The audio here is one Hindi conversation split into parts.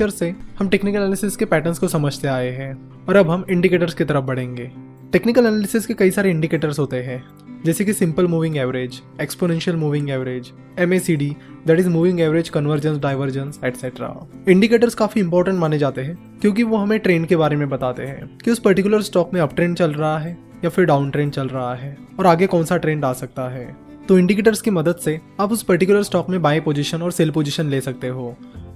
लेक्चर से हम टेक्निकल एनालिसिस के पैटर्न्स को समझते आए हैं और अब हम इंडिकेटर्स की तरफ बढ़ेंगे। टेक्निकल एनालिसिस के कई सारे इंडिकेटर्स होते हैं, जैसे कि simple moving average, exponential moving average, MACD that is moving average convergence divergence etcetera. Indicators काफी इंपॉर्टेंट माने जाते हैं क्योंकि वो हमें ट्रेंड के बारे में बताते हैं कि उस पर्टिकुलर स्टॉक में अप ट्रेंड चल रहा है या फिर डाउन ट्रेंड चल रहा है और आगे कौन सा ट्रेंड आ सकता है। तो इंडिकेटर्स की मदद से आप उस पर्टिकुलर स्टॉक में बाय पोजीशन और सेल पोजीशन ले सकते हो।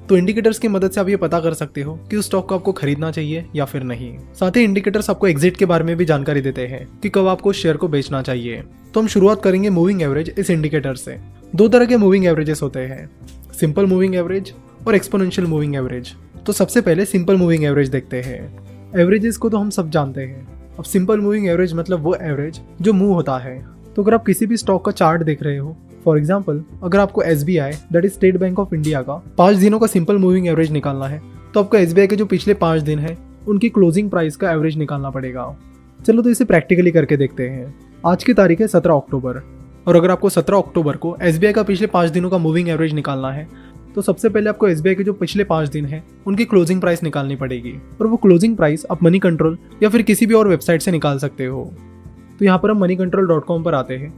तो इंडिकेटर्स की मदद से आप ये पता कर सकते हो कि उस स्टॉक को आपको खरीदना चाहिए या फिर नहीं। साथ ही इंडिकेटर्स आपको एग्जिट के बारे में भी जानकारी देते हैं कि कब आपको शेयर को बेचना चाहिए। तो हम शुरुआत करेंगे मूविंग एवरेज इस इंडिकेटर से। दो तरह के मूविंग एवरेजेस होते हैं, सिंपल मूविंग एवरेज और एक्सपोनेंशियल मूविंग एवरेज। तो सबसे पहले सिंपल मूविंग एवरेज देखते हैं। एवरेजेस को तो हम सब जानते हैं, अब सिंपल मूविंग एवरेज मतलब वो एवरेज जो मूव होता है। तो अगर आप किसी भी स्टॉक का चार्ट देख रहे हो, फॉर एग्जाम्पल अगर आपको SBI that is state bank of India का 5 दिनों का सिंपल मूविंग एवरेज निकालना है, तो आपको SBI के जो पिछले 5 दिन है उनकी क्लोजिंग प्राइस का एवरेज निकालना पड़ेगा। चलो तो इसे प्रैक्टिकली करके देखते हैं। आज की तारीख है 17 अक्टूबर और अगर आपको 17 अक्टूबर को SBI का पिछले 5 दिनों का मूविंग एवरेज निकालना है, तो सबसे पहले आपको SBI के जो पिछले 5 दिन है उनकी क्लोजिंग प्राइस निकालनी पड़ेगी और वो क्लोजिंग प्राइस आप मनी कंट्रोल या फिर किसी भी और वेबसाइट से निकाल सकते हो। तो यहाँ पर हम moneycontrol.com पर आते हैं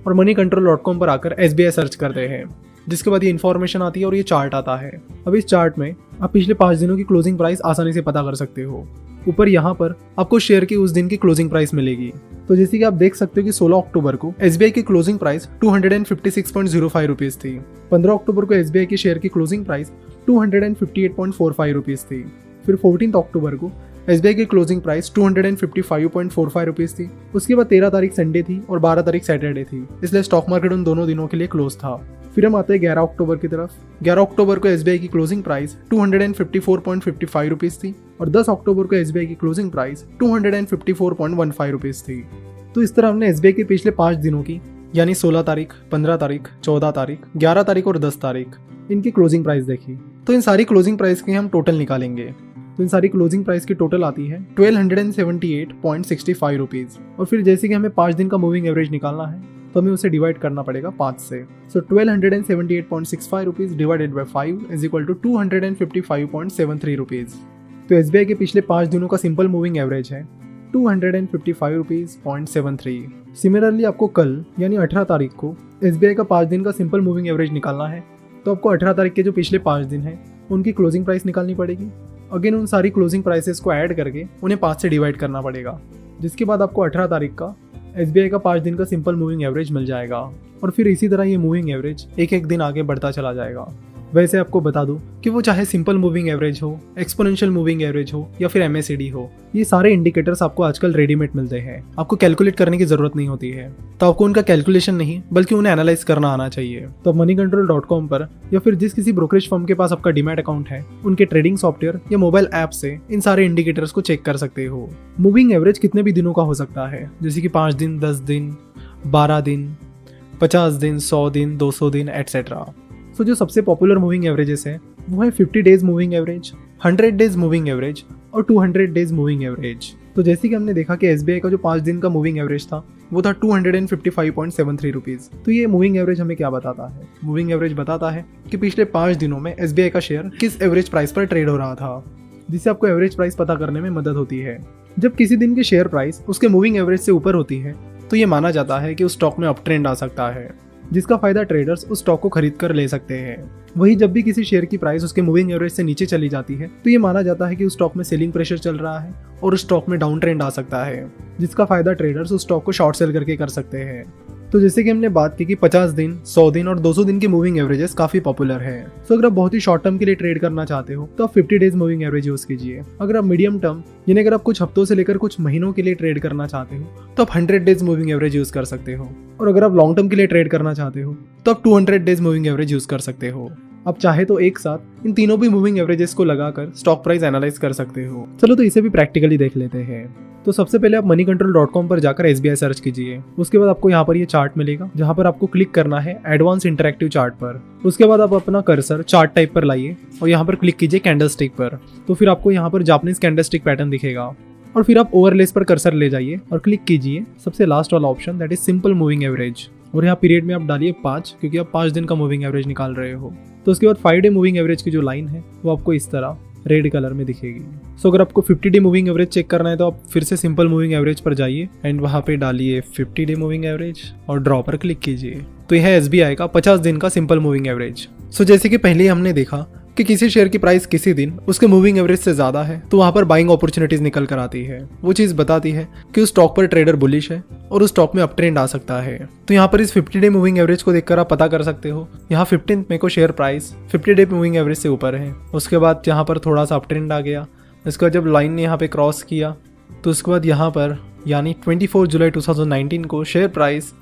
और moneycontrol.com पर आकर SBI सर्च करते हैं, जिसके बाद ये इन्फॉर्मेशन आती है और ये चार्ट आता है। अब इस चार्ट में आप पिछले 5 दिनों की क्लोजिंग प्राइस आसानी से पता कर सकते हो। ऊपर यहाँ पर आपको शेयर की उस दिन की क्लोजिंग प्राइस मिलेगी। तो जैसे कि आप देख सकते हो कि 16 अक्टूबर को SBI की क्लोजिंग प्राइस 256.05 रुपीज थी। 15 अक्टूबर को SBI की शेयर की क्लोजिंग प्राइस 258.45 रुपीज थी। फिर 14 अक्टूबर को SBI की क्लोजिंग प्राइस 255.45 रुपीज थी। उसके बाद 13 तारीख संडे थी और 12 तारीख सैटरडे थी, इसलिए स्टॉक मार्केट उन दोनों दिनों के लिए क्लोज था। फिर हम आते हैं 11 अक्टूबर की तरफ। 11 अक्टूबर को SBI की क्लोजिंग प्राइस 254.55 रुपीज थी और 10 अक्टूबर को SBI की क्लोजिंग प्राइस 254.15 रुपीज थी। तो इस तरह हमने SBI के पिछले 5 दिनों की यानी 16 तारीख, 15 तारीख, 14 तारीख, 11 तारीख और 10 तारीख इनकी क्लोजिंग प्राइस देखी। तो इन सारी क्लोजिंग प्राइस के हम टोटल निकालेंगे। तो इन सारी क्लोजिंग प्राइस की टोटल आती है 1278.65 रुपीज। और फिर जैसे कि हमें 5 दिन का मूविंग एवरेज निकालना है, तो हमें उसे डिवाइड करना पड़ेगा 5 से। So 1278.65 rupees divided by 5 is equal to 255.73 rupees. तो SBI के पिछले 5 दिनों का सिंपल मूविंग एवरेज है 255 रुपीज 0.73। सिमिलरली आपको कल यानी 18 तारीख को SBI का 5 दिन का सिंपल मूविंग एवरेज निकालना है, तो आपको 18 तारीख के जो पिछले 5 दिन है उनकी क्लोजिंग प्राइस निकालनी पड़ेगी। अगेन उन सारी क्लोजिंग प्राइसेस को ऐड करके उन्हें 5 से डिवाइड करना पड़ेगा, जिसके बाद आपको 18 तारीख का SBI का 5 दिन का सिंपल मूविंग एवरेज मिल जाएगा। और फिर इसी तरह ये मूविंग एवरेज एक एक दिन आगे बढ़ता चला जाएगा। वैसे आपको बता दूं कि वो चाहे सिंपल मूविंग एवरेज हो, एक्सपोनेंशियल मूविंग एवरेज हो या फिर MACD हो, ये सारे इंडिकेटर्स आपको आजकल रेडीमेड मिलते हैं। आपको कैलकुलेट करने की जरूरत नहीं होती है। तो आपको उनका कैलकुलेशन नहीं बल्कि उन्हें एनालाइज करना आना चाहिए। तो आप moneycontrol.com पर या फिर जिस किसी ब्रोकरेज फर्म के पास आपका डीमैट अकाउंट है, उनके ट्रेडिंग सॉफ्टवेयर या मोबाइल ऐप से इन सारे इंडिकेटर्स को चेक कर सकते हो। मूविंग एवरेज कितने भी दिनों का हो सकता है, जैसे कि 5 दिन, 10 दिन, 12 दिन, 50 दिन, 100 दिन, 200 दिन एटसेट्रा। सो जो सबसे पॉपुलर मूविंग एवरेजेस है वो है 50 days moving average, 100 days moving average और 200 डेज मूविंग एवरेज। तो जैसे कि हमने देखा कि SBI का जो 5 दिन का मूविंग एवरेज था वो था 255.73 रुपीज। तो ये मूविंग एवरेज हमें क्या बताता है? मूविंग एवरेज बताता है कि पिछले 5 दिनों में SBI का शेयर किस एवरेज प्राइस पर ट्रेड हो रहा था, जिससे आपको एवरेज प्राइस पता करने में मदद होती है। जब किसी दिन की शेयर प्राइस उसके मूविंग एवरेज से ऊपर होती है, तो ये माना जाता है कि उस स्टॉक में अप ट्रेंड आ सकता है, जिसका फायदा ट्रेडर्स उस स्टॉक को खरीद कर ले सकते हैं। वही जब भी किसी शेयर की प्राइस उसके मूविंग एवरेज से नीचे चली जाती है, तो ये माना जाता है कि उस स्टॉक में सेलिंग प्रेशर चल रहा है और उस स्टॉक में डाउन ट्रेंड आ सकता है, जिसका फायदा ट्रेडर्स उस स्टॉक को शॉर्ट सेल करके कर सकते हैं। तो जैसे कि हमने बात की कि 50 दिन, 100 दिन और 200 दिन की मूविंग एवरेजेस काफी पॉपुलर है। तो अगर आप बहुत ही शॉर्ट टर्म के लिए ट्रेड करना चाहते हो तो आप 50 डेज मूविंग एवरेज यूज कीजिए। अगर आप मीडियम टर्म यानी अगर आप कुछ हफ्तों से लेकर कुछ महीनों के लिए ट्रेड करना चाहते हो तो आप 100 डेज मूविंग एवरेज यूज कर सकते हो। और अगर आप लॉन्ग टर्म के लिए ट्रेड करना चाहते हो तो आप 200 डेज मूविंग एवरेज यूज कर सकते हो। आप चाहे तो एक साथ इन तीनों भी मूविंग एवरेजेस को लगाकर स्टॉक प्राइस एनालाइज कर सकते हो। चलो तो इसे भी प्रैक्टिकली देख लेते हैं। तो सबसे पहले आप moneycontrol.com पर जाकर SBI सर्च कीजिए। उसके बाद आपको यहाँ पर ये चार्ट मिलेगा, जहाँ पर आपको क्लिक करना है एडवांस इंटरैक्टिव चार्ट पर। उसके बाद आप अपना कर्सर चार्ट टाइप पर लाइए और यहाँ पर क्लिक कीजिए कैंडलस्टिक पर। तो फिर आपको यहाँ पर जापानीज कैंडलस्टिक पैटर्न दिखेगा और फिर आप ओवरलेस पर कर्सर ले जाइए और क्लिक कीजिए सबसे लास्ट वाला option that is simple moving average. और यहाँ पीरियड में आप डालिए 5, क्योंकि आप 5 दिन का मूविंग एवरेज निकाल रहे हो। तो उसके बाद 5 डे मूविंग एवरेज की जो लाइन है वो आपको इस तरह रेड कलर में दिखेगी। सो अगर आपको 50 डे मूविंग एवरेज चेक करना है तो आप फिर से सिंपल मूविंग एवरेज पर जाइए एंड वहाँ पे डालिए 50 डे मूविंग एवरेज और ड्रॉ पर क्लिक कीजिए। तो यह है SBI का 50 दिन का सिंपल मूविंग एवरेज। सो जैसे कि पहले हमने देखा कि किसी शेयर की प्राइस किसी दिन उसके मूविंग एवरेज से ज़्यादा है तो वहाँ पर बाइंग अपॉर्चुनिटीज निकल कर आती है। वो चीज़ बताती है कि उस स्टॉक पर ट्रेडर बुलिश है और उस स्टॉक में अप ट्रेंड आ सकता है। तो यहाँ पर इस 50 डे मूविंग एवरेज को देखकर आप पता कर सकते हो। यहाँ 15 मई को share price 50 day moving average से ऊपर है। उसके बाद यहाँ पर थोड़ा सा अप ट्रेंड आ गया। इसका जब लाइन ने यहाँ पे क्रॉस किया तो उसके बाद यहाँ पर यानी 24 जुलाई 2019 को शेयर प्राइस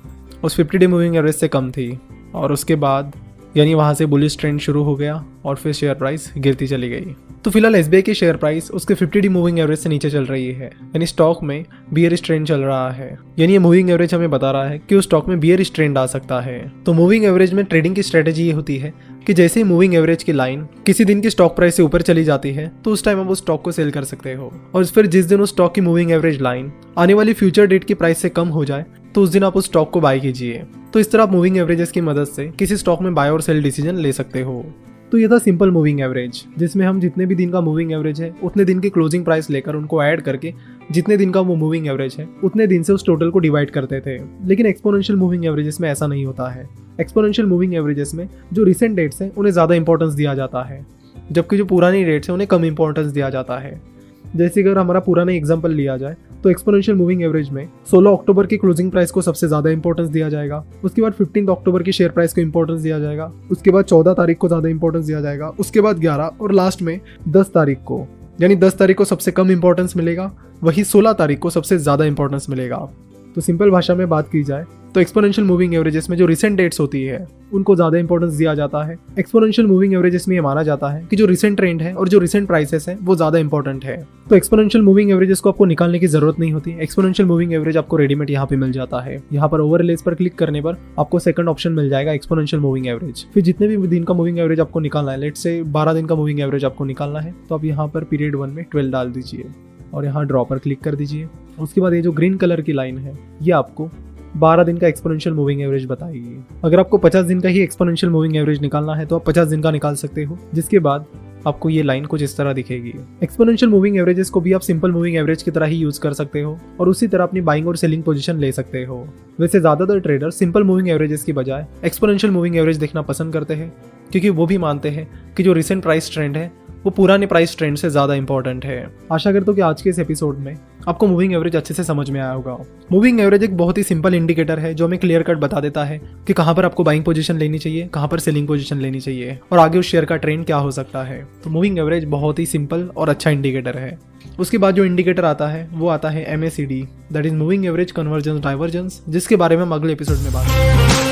उस 50 डे मूविंग एवरेज से कम थी और उसके बाद यानी वहाँ से बुलिश ट्रेंड शुरू हो गया और फिर शेयर प्राइस गिरती चली गई। तो फिलहाल SBI की शेयर प्राइस उसके 50 डे मूविंग एवरेज से नीचे चल रही है, यानी स्टॉक में बियरिश ट्रेंड चल रहा है। यानी ये मूविंग एवरेज हमें बता रहा है कि उस स्टॉक में बियरिश ट्रेंड आ सकता है। तो मूविंग एवरेज में ट्रेडिंग की स्ट्रेटेजी ये होती है कि जैसे ही मूविंग एवरेज की लाइन किसी दिन की स्टॉक प्राइस से ऊपर चली जाती है तो उस टाइम आप उस स्टॉक को सेल कर सकते हो, और फिर जिस दिन उस स्टॉक की मूविंग एवरेज लाइन आने वाली फ्यूचर डेट की प्राइस से कम हो जाए तो उस दिन आप उस स्टॉक को बाय कीजिए। तो इस तरह आप मूविंग एवरेजेस की मदद से किसी स्टॉक में बाय और सेल डिसीजन ले सकते हो। तो ये था सिंपल मूविंग एवरेज, जिसमें हम जितने भी दिन का मूविंग एवरेज है उतने दिन की क्लोजिंग प्राइस लेकर उनको ऐड करके जितने दिन का वो मूविंग एवरेज है उतने दिन से उस टोटल को डिवाइड करते थे। लेकिन एक्सपोनेंशियल मूविंग एवरेजेस में ऐसा नहीं होता है। एक्सपोनेंशियल मूविंग एवरेजेस में जो रिसेंट डेट्स हैं उन्हें ज़्यादा इंपॉर्टेंस दिया जाता है, जबकि जो पुरानी डेट्स हैं उन्हें कम इंपॉर्टेंस दिया जाता है। जैसे अगर हमारा पुराना एग्जांपल लिया जाए तो एक्सपोनेंशियल मूविंग एवरेज में 16 अक्टूबर की क्लोजिंग प्राइस को सबसे ज़्यादा इंपॉर्टेंस दिया जाएगा। उसके बाद 15 अक्टूबर की शेयर प्राइस को इंपॉर्टेंस दिया जाएगा। उसके बाद 14 तारीख को ज़्यादा इंपॉर्टेंस दिया जाएगा। उसके बाद 11 और लास्ट में 10 तारीख को, यानी 10 तारीख को सबसे कम इंपॉर्टेंस मिलेगा, वही 16 तारीख को सबसे ज़्यादा इंपॉर्टेंस मिलेगा। तो सिंपल भाषा में बात की जाए तो एक्सपोनेंशियल मूविंग एवरेजेस में जो रिसेंट डेट्स होती है उनको ज़्यादा इंपॉर्टेंस दिया जाता है। एक्सपोनेंशियल मूविंग एवरेजेस में ये माना जाता है कि जो रिसेंट ट्रेंड है और जो रिसेंट प्राइसेस है वो ज़्यादा इंपॉर्टेंट है। तो एक्सपोनेंशियल मूविंग एवरेजेस को आपको निकालने की जरूरत नहीं होती। एक्सपोनेंशियल मूविंग एवरेज आपको रेडीमेड यहाँ पे मिल जाता है। यहाँ पर ओवरलेस पर क्लिक करने पर आपको सेकंड ऑप्शन मिल जाएगा एक्सपोनेंशियल मूविंग एवरेज। फिर जितने भी दिन का मूविंग एवरेज आपको निकालना है, लेट से 12 दिन का मूविंग एवरेज आपको निकालना है, तो आप यहाँ पर पीरियड 1 में 12 डाल दीजिए और यहाँ ड्रॉ पर क्लिक कर दीजिए। उसके बाद ये जो ग्रीन कलर की लाइन है ये आपको 12 दिन का एक्सपोनेंशियल मूविंग एवरेज बताएगी। अगर आपको 50 दिन का ही एक्सपोनेंशियल मूविंग एवरेज निकालना है तो आप 50 दिन का निकाल सकते हो, जिसके बाद आपको ये लाइन कुछ इस तरह दिखेगी। एक्सपोनेंशियल मूविंग एवरेजेस को भी आप सिंपल मूविंग एवरेज की तरह ही यूज कर सकते हो और उसी तरह अपनी बाइंग और सेलिंग पोजीशन ले सकते हो। वैसे ज़्यादातर ट्रेडर सिंपल मूविंग एवरेजेस की बजाय एक्सपोनेंशियल मूविंग एवरेज देखना पसंद करते हैं, क्योंकि वो भी मानते हैं कि जो रिसेंट प्राइस ट्रेंड है वो पुराने प्राइस ट्रेंड से ज़्यादा इंपॉर्टेंट है। आशा करता हूँ कि आज के इस एपिसोड में आपको मूविंग एवरेज अच्छे से समझ में आया होगा। मूविंग एवरेज एक बहुत ही सिंपल इंडिकेटर है जो हमें क्लियर कट बता देता है कि कहाँ पर आपको बाइंग पोजीशन लेनी चाहिए, कहाँ पर सेलिंग पोजीशन लेनी चाहिए और आगे उस शेयर का ट्रेंड क्या हो सकता है। तो मूविंग एवरेज बहुत ही सिंपल और अच्छा इंडिकेटर है। उसके बाद जो इंडिकेटर आता है वो आता है MACD, that is moving average convergence divergence, जिसके बारे में हम अगले एपिसोड में बात करेंगे।